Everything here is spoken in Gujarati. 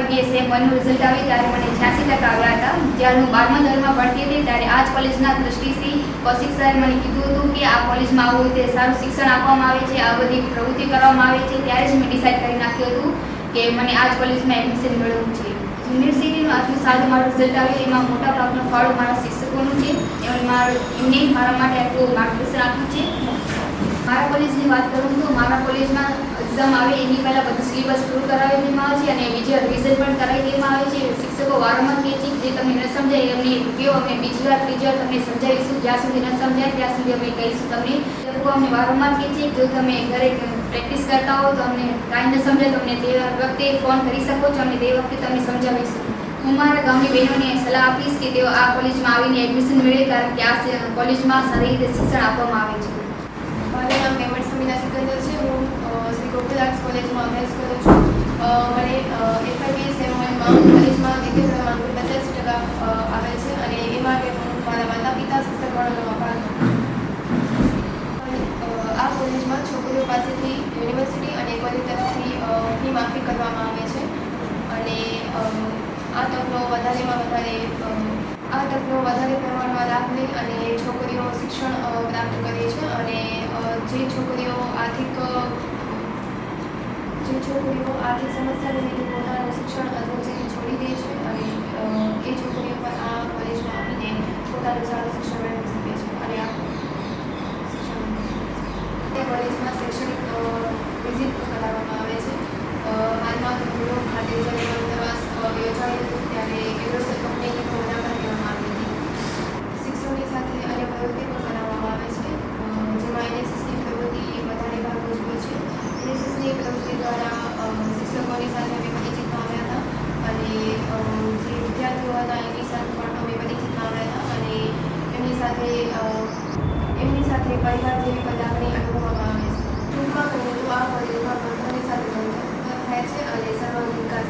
FIBS M1નું રિઝલ્ટ આવ્યું ત્યારે મને 86% આવ્યા હતા. જ્યારે હું 12મા ધોરણમાં ભણતી હતી ત્યારે આ જ કોલેજના ટ્રસ્ટી શ્રી કૌશિક સરે મને કીધું હતું કે આ કોલેજમાં આવું રીતે સારું શિક્ષણ આપવામાં આવે છે, આ બધી પ્રવૃત્તિ કરવામાં આવે છે. ત્યારે જ મેં ડિસાઇડ કરી નાખ્યું હતું કે મને આ જ કોલેજમાં એડમિશન મેળવવું છે. યુનિવર્સિટીનું આટલું સારું મારું રિઝલ્ટ આવ્યું એમાં મોટા ભાગનો ફાળો મારા શિક્ષકોનું છે. એમને મારા માટે આટલું માર્ગદર્શન આપ્યું છે. મારા કોલેજની વાત કરું તો મારા કોલેજમાં એક્ઝામ આવે એની પહેલાં બધું સિલેબસ પૂરું કરાવી દેવામાં આવે છે અને બીજી વાર રિવિઝન પણ કરાવી દેવામાં આવે છે. શિક્ષકો વારંવાર કહે છે જે તમને ન સમજાય એમને કહો, અમે બીજી વાર ત્રીજી વાર તમને સમજાવીશું. જ્યાં સુધી ન સમજાય ત્યાં સુધી અમે કહીશું તમને. એ લોકો અમને વારંવાર કહે છે જો તમે ઘરે પ્રેક્ટિસ કરતા હો તો અમને કાંઈ ન સમજાય તો અમને તે વખતે ફોન કરી શકો છો, અમે તે વખતે તમને સમજાવીશું. હું મારા ગામની બહેનોને સલાહ આપીશ કે તેઓ આ કોલેજમાં આવીને એડમિશન મેળવે, કારણ કે આ કોલેજમાં સારી રીતે શિક્ષણ આપવામાં આવે છે. મારું નામ મેમણ સમીના સિકંદર છે. હું શ્રી ગોકુલ આર્ટ્સ કોલેજમાં અભ્યાસ કરું છું. મને FIBS M1માં કોલેજમાં વિદ્યુત ક્રમાંક 85% આવે છે અને એ માટે હું મારા માતા પિતા શિક્ષકગણનો આભાર માનું. આ કોલેજમાં છોકરીઓ પાસેથી યુનિવર્સિટી અને કોલેજ તરફથી ફી માફી કરવામાં આવે છે અને આ તકનો વધારે પ્રમાણમાં લાભ લઈ અને છોકરીઓ શિક્ષણ પ્રાપ્ત કરે છે અને જે છોકરીઓ આર્થિક સમસ્યાને લીધે પોતાનું શિક્ષણ અધવચ્ચેથી છોડી દે છે અને એ છોકરીઓ પર આ કોલેજમાં આવીને પોતાનું સારું શિક્ષણ મેળવી શકે છે અને આ શિક્ષણ કોલેજમાં શૈક્ષણિક વિઝિટ કરાવવામાં આવે છે. હાલમાં ધોરડો ખાતે જ્યારે પ્રવાસ યોજાયો હતો ત્યારે એગ્રોસેલ કંપનીની મુલાકાત લેવામાં આવી હતી. શિક્ષણની સાથે અન્ય પ્રવૃત્તિ પણ કરાવવામાં આવે છે જેમાં NSSની પ્રવૃત્તિ વધારે ભાગ ભજવે છે. NSSની પ્રવૃત્તિ દ્વારા શિક્ષકોની સાથે અમે પરિચિત આવ્યા હતા અને જે વિદ્યાર્થીઓ હતા એની સાથે પણ અમે પરિચિત આવ્યા હતા અને એમની સાથે પરિવાર જેવી લાગણી અનુભવવામાં આવે છે. ટૂંકમાં કહું તો આ કોલેજમાં ભણતરની સાથે ભણતર થાય છે અને સર્વાંગી વિકાસ